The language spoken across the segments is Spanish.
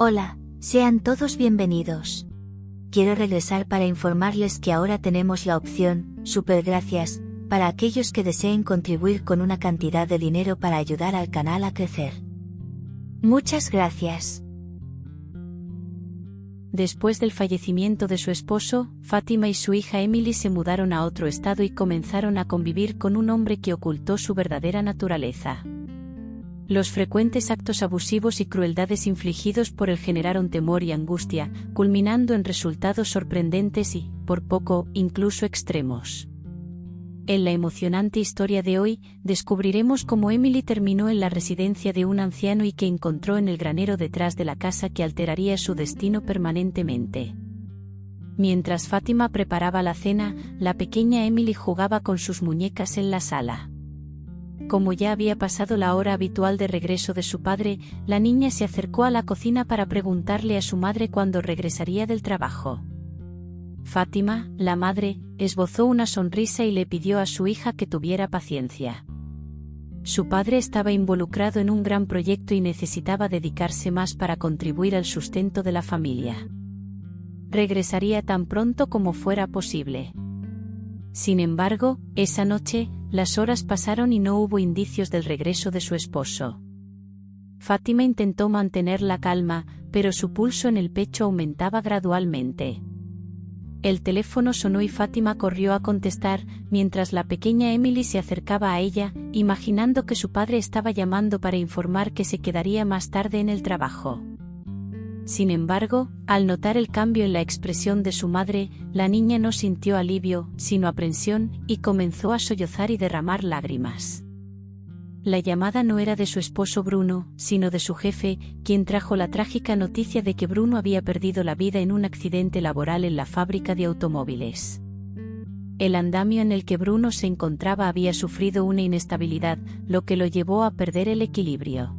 Hola, sean todos bienvenidos. Quiero regresar para informarles que ahora tenemos la opción, super gracias, para aquellos que deseen contribuir con una cantidad de dinero para ayudar al canal a crecer. Muchas gracias. Después del fallecimiento de su esposo, Fátima y su hija Emily se mudaron a otro estado y comenzaron a convivir con un hombre que ocultó su verdadera naturaleza. Los frecuentes actos abusivos y crueldades infligidos por él generaron temor y angustia, culminando en resultados sorprendentes y, por poco, incluso extremos. En la emocionante historia de hoy, descubriremos cómo Emily terminó en la residencia de un anciano y que encontró en el granero detrás de la casa que alteraría su destino permanentemente. Mientras Fátima preparaba la cena, la pequeña Emily jugaba con sus muñecas en la sala. Como ya había pasado la hora habitual de regreso de su padre, la niña se acercó a la cocina para preguntarle a su madre cuándo regresaría del trabajo. Fátima, la madre, esbozó una sonrisa y le pidió a su hija que tuviera paciencia. Su padre estaba involucrado en un gran proyecto y necesitaba dedicarse más para contribuir al sustento de la familia. Regresaría tan pronto como fuera posible. Sin embargo, esa noche, las horas pasaron y no hubo indicios del regreso de su esposo. Fátima intentó mantener la calma, pero su pulso en el pecho aumentaba gradualmente. El teléfono sonó y Fátima corrió a contestar, mientras la pequeña Emily se acercaba a ella, imaginando que su padre estaba llamando para informar que se quedaría más tarde en el trabajo. Sin embargo, al notar el cambio en la expresión de su madre, la niña no sintió alivio, sino aprensión, y comenzó a sollozar y derramar lágrimas. La llamada no era de su esposo Bruno, sino de su jefe, quien trajo la trágica noticia de que Bruno había perdido la vida en un accidente laboral en la fábrica de automóviles. El andamio en el que Bruno se encontraba había sufrido una inestabilidad, lo que lo llevó a perder el equilibrio.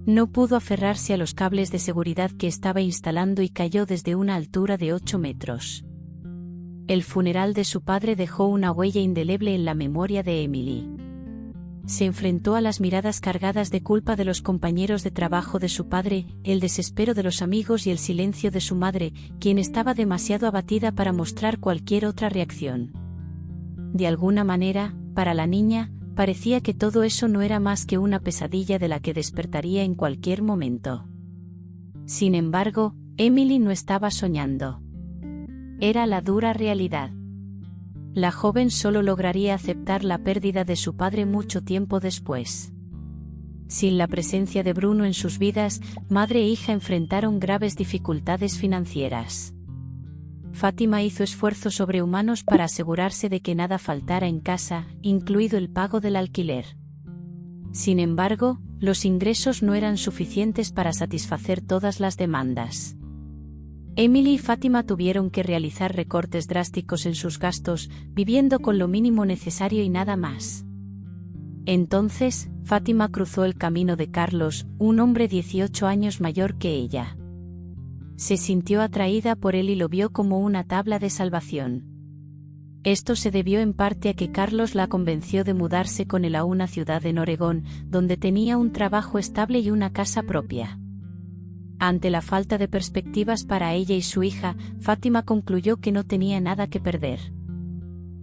No pudo aferrarse a los cables de seguridad que estaba instalando y cayó desde una altura de 8 metros. El funeral de su padre dejó una huella indeleble en la memoria de Emily. Se enfrentó a las miradas cargadas de culpa de los compañeros de trabajo de su padre, el desespero de los amigos y el silencio de su madre, quien estaba demasiado abatida para mostrar cualquier otra reacción. De alguna manera, para la niña, parecía que todo eso no era más que una pesadilla de la que despertaría en cualquier momento. Sin embargo, Emily no estaba soñando. Era la dura realidad. La joven solo lograría aceptar la pérdida de su padre mucho tiempo después. Sin la presencia de Bruno en sus vidas, madre e hija enfrentaron graves dificultades financieras. Fátima hizo esfuerzos sobrehumanos para asegurarse de que nada faltara en casa, incluido el pago del alquiler. Sin embargo, los ingresos no eran suficientes para satisfacer todas las demandas. Emily y Fátima tuvieron que realizar recortes drásticos en sus gastos, viviendo con lo mínimo necesario y nada más. Entonces, Fátima cruzó el camino de Carlos, un hombre 18 años mayor que ella. Se sintió atraída por él y lo vio como una tabla de salvación. Esto se debió en parte a que Carlos la convenció de mudarse con él a una ciudad en Oregón, donde tenía un trabajo estable y una casa propia. Ante la falta de perspectivas para ella y su hija, Fátima concluyó que no tenía nada que perder.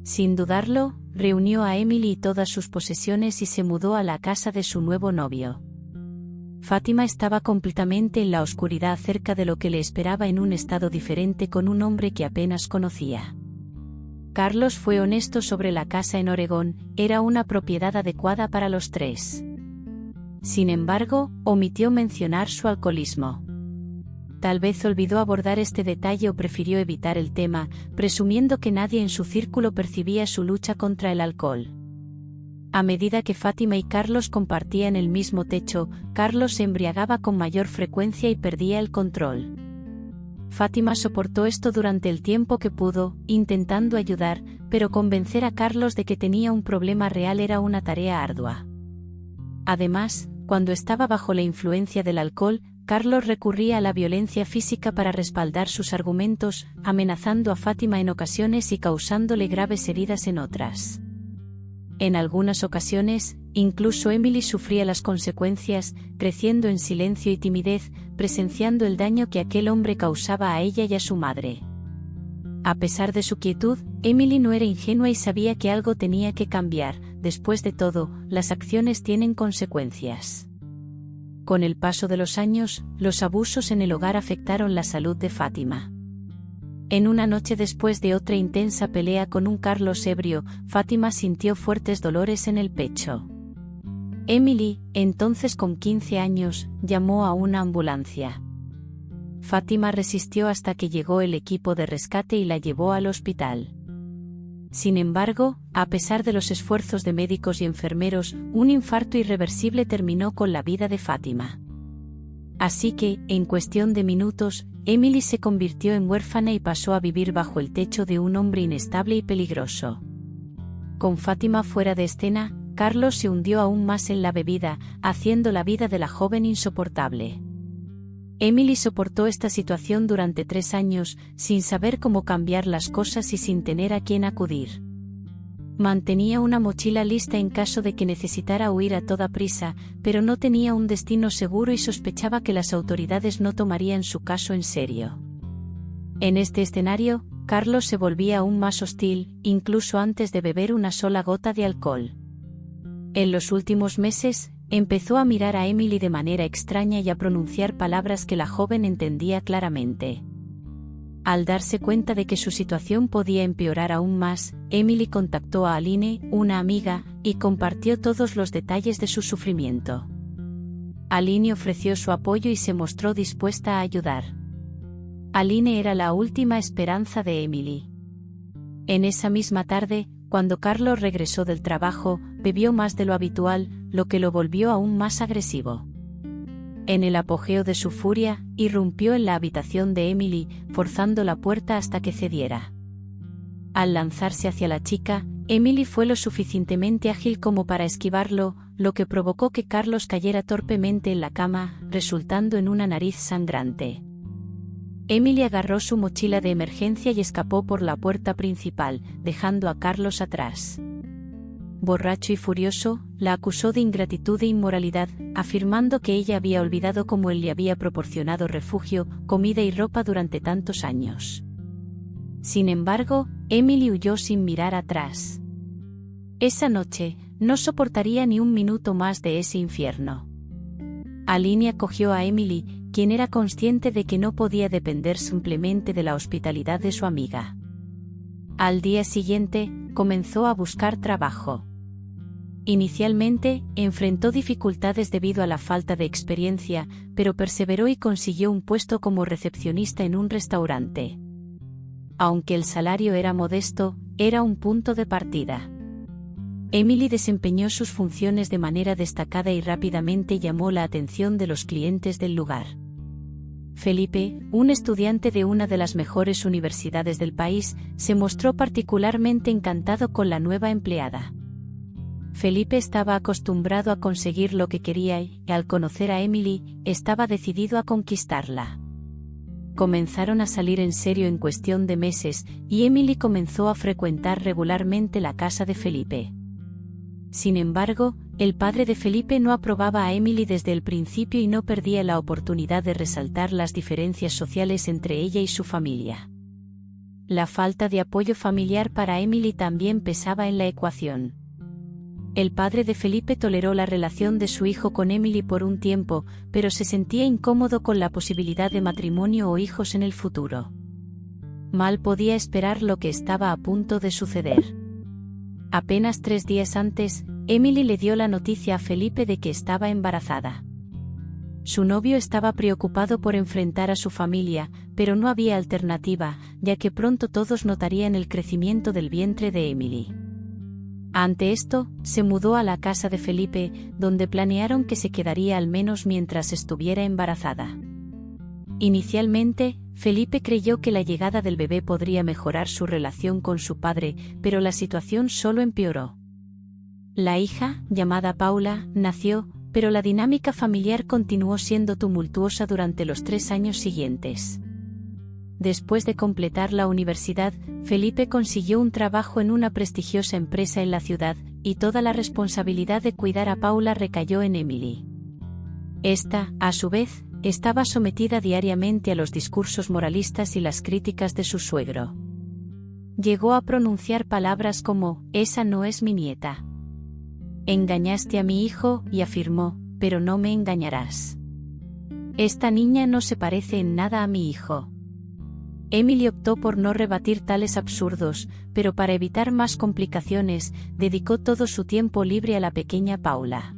Sin dudarlo, reunió a Emily y todas sus posesiones y se mudó a la casa de su nuevo novio. Fátima estaba completamente en la oscuridad acerca de lo que le esperaba en un estado diferente con un hombre que apenas conocía. Carlos fue honesto sobre la casa en Oregón, era una propiedad adecuada para los tres. Sin embargo, omitió mencionar su alcoholismo. Tal vez olvidó abordar este detalle o prefirió evitar el tema, presumiendo que nadie en su círculo percibía su lucha contra el alcohol. A medida que Fátima y Carlos compartían el mismo techo, Carlos se embriagaba con mayor frecuencia y perdía el control. Fátima soportó esto durante el tiempo que pudo, intentando ayudar, pero convencer a Carlos de que tenía un problema real era una tarea ardua. Además, cuando estaba bajo la influencia del alcohol, Carlos recurría a la violencia física para respaldar sus argumentos, amenazando a Fátima en ocasiones y causándole graves heridas en otras. En algunas ocasiones, incluso Emily sufría las consecuencias, creciendo en silencio y timidez, presenciando el daño que aquel hombre causaba a ella y a su madre. A pesar de su quietud, Emily no era ingenua y sabía que algo tenía que cambiar. Después de todo, las acciones tienen consecuencias. Con el paso de los años, los abusos en el hogar afectaron la salud de Fátima. En una noche después de otra intensa pelea con un Carlos ebrio, Fátima sintió fuertes dolores en el pecho. Emily, entonces con 15 años, llamó a una ambulancia. Fátima resistió hasta que llegó el equipo de rescate y la llevó al hospital. Sin embargo, a pesar de los esfuerzos de médicos y enfermeros, un infarto irreversible terminó con la vida de Fátima. Así que, en cuestión de minutos, Emily se convirtió en huérfana y pasó a vivir bajo el techo de un hombre inestable y peligroso. Con Fátima fuera de escena, Carlos se hundió aún más en la bebida, haciendo la vida de la joven insoportable. Emily soportó esta situación durante 3 años, sin saber cómo cambiar las cosas y sin tener a quién acudir. Mantenía una mochila lista en caso de que necesitara huir a toda prisa, pero no tenía un destino seguro y sospechaba que las autoridades no tomarían su caso en serio. En este escenario, Carlos se volvía aún más hostil, incluso antes de beber una sola gota de alcohol. En los últimos meses, empezó a mirar a Emily de manera extraña y a pronunciar palabras que la joven entendía claramente. Al darse cuenta de que su situación podía empeorar aún más, Emily contactó a Aline, una amiga, y compartió todos los detalles de su sufrimiento. Aline ofreció su apoyo y se mostró dispuesta a ayudar. Aline era la última esperanza de Emily. En esa misma tarde, cuando Carlos regresó del trabajo, bebió más de lo habitual, lo que lo volvió aún más agresivo. En el apogeo de su furia, irrumpió en la habitación de Emily, forzando la puerta hasta que cediera. Al lanzarse hacia la chica, Emily fue lo suficientemente ágil como para esquivarlo, lo que provocó que Carlos cayera torpemente en la cama, resultando en una nariz sangrante. Emily agarró su mochila de emergencia y escapó por la puerta principal, dejando a Carlos atrás. Borracho y furioso, la acusó de ingratitud e inmoralidad, afirmando que ella había olvidado cómo él le había proporcionado refugio, comida y ropa durante tantos años. Sin embargo, Emily huyó sin mirar atrás. Esa noche, no soportaría ni un minuto más de ese infierno. Aline acogió a Emily, quien era consciente de que no podía depender simplemente de la hospitalidad de su amiga. Al día siguiente, comenzó a buscar trabajo. Inicialmente, enfrentó dificultades debido a la falta de experiencia, pero perseveró y consiguió un puesto como recepcionista en un restaurante. Aunque el salario era modesto, era un punto de partida. Emily desempeñó sus funciones de manera destacada y rápidamente llamó la atención de los clientes del lugar. Felipe, un estudiante de una de las mejores universidades del país, se mostró particularmente encantado con la nueva empleada. Felipe estaba acostumbrado a conseguir lo que quería y, al conocer a Emily, estaba decidido a conquistarla. Comenzaron a salir en serio en cuestión de meses, y Emily comenzó a frecuentar regularmente la casa de Felipe. Sin embargo, el padre de Felipe no aprobaba a Emily desde el principio y no perdía la oportunidad de resaltar las diferencias sociales entre ella y su familia. La falta de apoyo familiar para Emily también pesaba en la ecuación. El padre de Felipe toleró la relación de su hijo con Emily por un tiempo, pero se sentía incómodo con la posibilidad de matrimonio o hijos en el futuro. Mal podía esperar lo que estaba a punto de suceder. Apenas 3 días antes, Emily le dio la noticia a Felipe de que estaba embarazada. Su novio estaba preocupado por enfrentar a su familia, pero no había alternativa, ya que pronto todos notarían el crecimiento del vientre de Emily. Ante esto, se mudó a la casa de Felipe, donde planearon que se quedaría al menos mientras estuviera embarazada. Inicialmente, Felipe creyó que la llegada del bebé podría mejorar su relación con su padre, pero la situación solo empeoró. La hija, llamada Paula, nació, pero la dinámica familiar continuó siendo tumultuosa durante los 3 años siguientes. Después de completar la universidad, Felipe consiguió un trabajo en una prestigiosa empresa en la ciudad, y toda la responsabilidad de cuidar a Paula recayó en Emily. Esta, a su vez, estaba sometida diariamente a los discursos moralistas y las críticas de su suegro. Llegó a pronunciar palabras como: «Esa no es mi nieta. Engañaste a mi hijo», y afirmó: «pero no me engañarás. Esta niña no se parece en nada a mi hijo». Emily optó por no rebatir tales absurdos, pero para evitar más complicaciones, dedicó todo su tiempo libre a la pequeña Paula.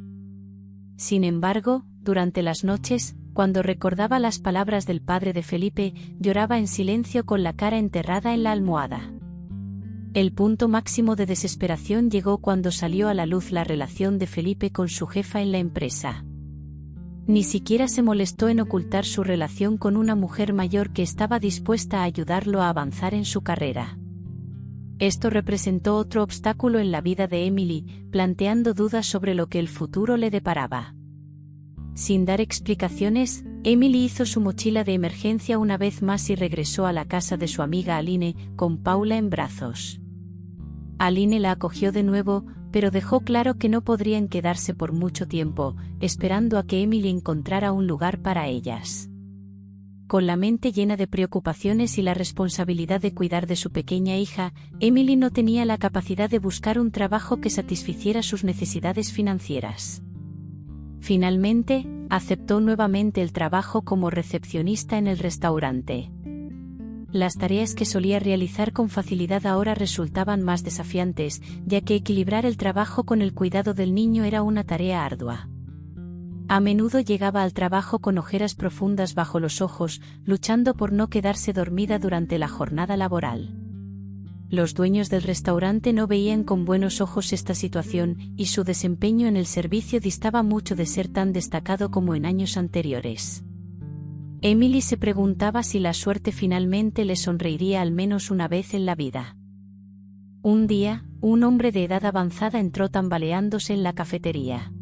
Sin embargo, durante las noches, cuando recordaba las palabras del padre de Felipe, lloraba en silencio con la cara enterrada en la almohada. El punto máximo de desesperación llegó cuando salió a la luz la relación de Felipe con su jefa en la empresa. Ni siquiera se molestó en ocultar su relación con una mujer mayor que estaba dispuesta a ayudarlo a avanzar en su carrera. Esto representó otro obstáculo en la vida de Emily, planteando dudas sobre lo que el futuro le deparaba. Sin dar explicaciones, Emily hizo su mochila de emergencia una vez más y regresó a la casa de su amiga Aline, con Paula en brazos. Aline la acogió de nuevo, pero dejó claro que no podrían quedarse por mucho tiempo, esperando a que Emily encontrara un lugar para ellas. Con la mente llena de preocupaciones y la responsabilidad de cuidar de su pequeña hija, Emily no tenía la capacidad de buscar un trabajo que satisficiera sus necesidades financieras. Finalmente, aceptó nuevamente el trabajo como recepcionista en el restaurante. Las tareas que solía realizar con facilidad ahora resultaban más desafiantes, ya que equilibrar el trabajo con el cuidado del niño era una tarea ardua. A menudo llegaba al trabajo con ojeras profundas bajo los ojos, luchando por no quedarse dormida durante la jornada laboral. Los dueños del restaurante no veían con buenos ojos esta situación, y su desempeño en el servicio distaba mucho de ser tan destacado como en años anteriores. Emily se preguntaba si la suerte finalmente le sonreiría al menos una vez en la vida. Un día, un hombre de edad avanzada entró tambaleándose en la cafetería.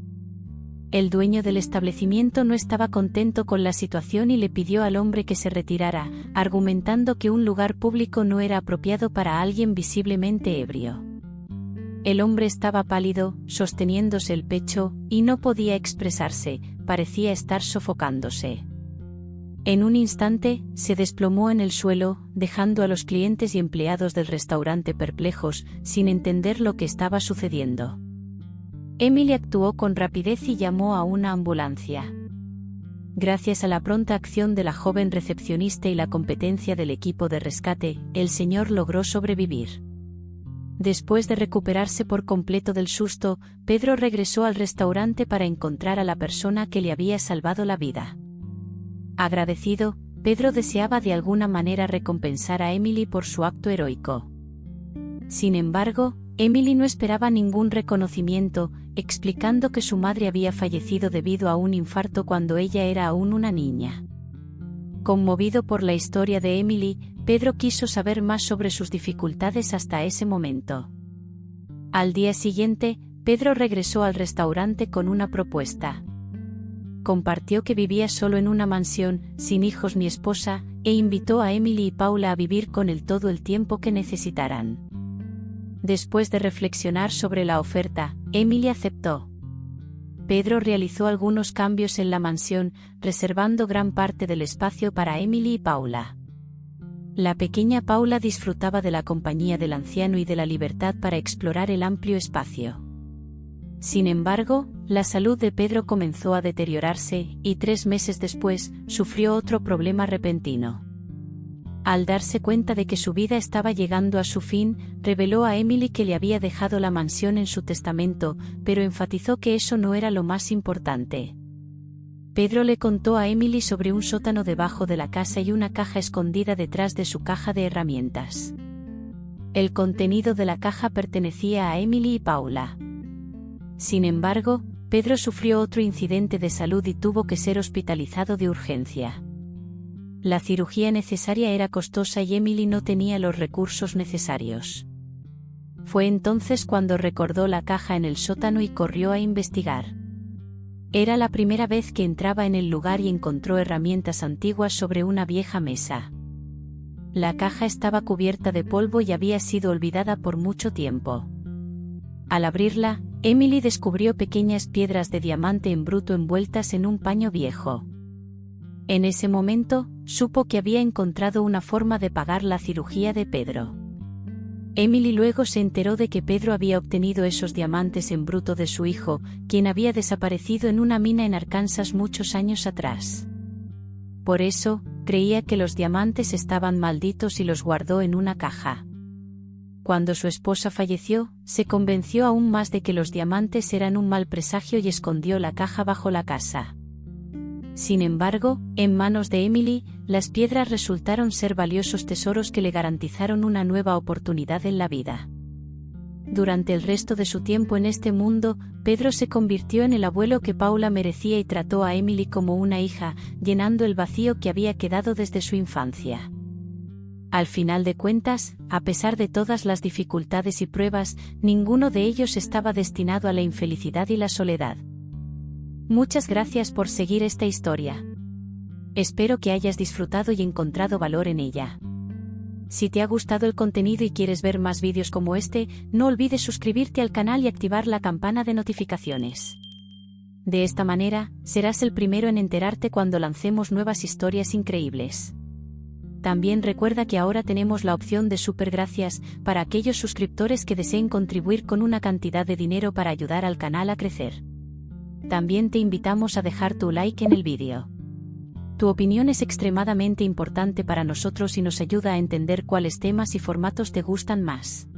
El dueño del establecimiento no estaba contento con la situación y le pidió al hombre que se retirara, argumentando que un lugar público no era apropiado para alguien visiblemente ebrio. El hombre estaba pálido, sosteniéndose el pecho, y no podía expresarse, parecía estar sofocándose. En un instante, se desplomó en el suelo, dejando a los clientes y empleados del restaurante perplejos, sin entender lo que estaba sucediendo. Emily actuó con rapidez y llamó a una ambulancia. Gracias a la pronta acción de la joven recepcionista y la competencia del equipo de rescate, el señor logró sobrevivir. Después de recuperarse por completo del susto, Pedro regresó al restaurante para encontrar a la persona que le había salvado la vida. Agradecido, Pedro deseaba de alguna manera recompensar a Emily por su acto heroico. Sin embargo, Emily no esperaba ningún reconocimiento, explicando que su madre había fallecido debido a un infarto cuando ella era aún una niña. Conmovido por la historia de Emily, Pedro quiso saber más sobre sus dificultades hasta ese momento. Al día siguiente, Pedro regresó al restaurante con una propuesta. Compartió que vivía solo en una mansión, sin hijos ni esposa, e invitó a Emily y Paula a vivir con él todo el tiempo que necesitaran. Después de reflexionar sobre la oferta, Emily aceptó. Pedro realizó algunos cambios en la mansión, reservando gran parte del espacio para Emily y Paula. La pequeña Paula disfrutaba de la compañía del anciano y de la libertad para explorar el amplio espacio. Sin embargo, la salud de Pedro comenzó a deteriorarse, y 3 meses después, sufrió otro problema repentino. Al darse cuenta de que su vida estaba llegando a su fin, reveló a Emily que le había dejado la mansión en su testamento, pero enfatizó que eso no era lo más importante. Pedro le contó a Emily sobre un sótano debajo de la casa y una caja escondida detrás de su caja de herramientas. El contenido de la caja pertenecía a Emily y Paula. Sin embargo, Pedro sufrió otro incidente de salud y tuvo que ser hospitalizado de urgencia. La cirugía necesaria era costosa y Emily no tenía los recursos necesarios. Fue entonces cuando recordó la caja en el sótano y corrió a investigar. Era la primera vez que entraba en el lugar y encontró herramientas antiguas sobre una vieja mesa. La caja estaba cubierta de polvo y había sido olvidada por mucho tiempo. Al abrirla, Emily descubrió pequeñas piedras de diamante en bruto envueltas en un paño viejo. En ese momento, supo que había encontrado una forma de pagar la cirugía de Pedro. Emily luego se enteró de que Pedro había obtenido esos diamantes en bruto de su hijo, quien había desaparecido en una mina en Arkansas muchos años atrás. Por eso, creía que los diamantes estaban malditos y los guardó en una caja. Cuando su esposa falleció, se convenció aún más de que los diamantes eran un mal presagio y escondió la caja bajo la casa. Sin embargo, en manos de Emily, las piedras resultaron ser valiosos tesoros que le garantizaron una nueva oportunidad en la vida. Durante el resto de su tiempo en este mundo, Pedro se convirtió en el abuelo que Paula merecía y trató a Emily como una hija, llenando el vacío que había quedado desde su infancia. Al final de cuentas, a pesar de todas las dificultades y pruebas, ninguno de ellos estaba destinado a la infelicidad y la soledad. Muchas gracias por seguir esta historia. Espero que hayas disfrutado y encontrado valor en ella. Si te ha gustado el contenido y quieres ver más vídeos como este, no olvides suscribirte al canal y activar la campana de notificaciones. De esta manera, serás el primero en enterarte cuando lancemos nuevas historias increíbles. También recuerda que ahora tenemos la opción de supergracias para aquellos suscriptores que deseen contribuir con una cantidad de dinero para ayudar al canal a crecer. También te invitamos a dejar tu like en el vídeo. Tu opinión es extremadamente importante para nosotros y nos ayuda a entender cuáles temas y formatos te gustan más.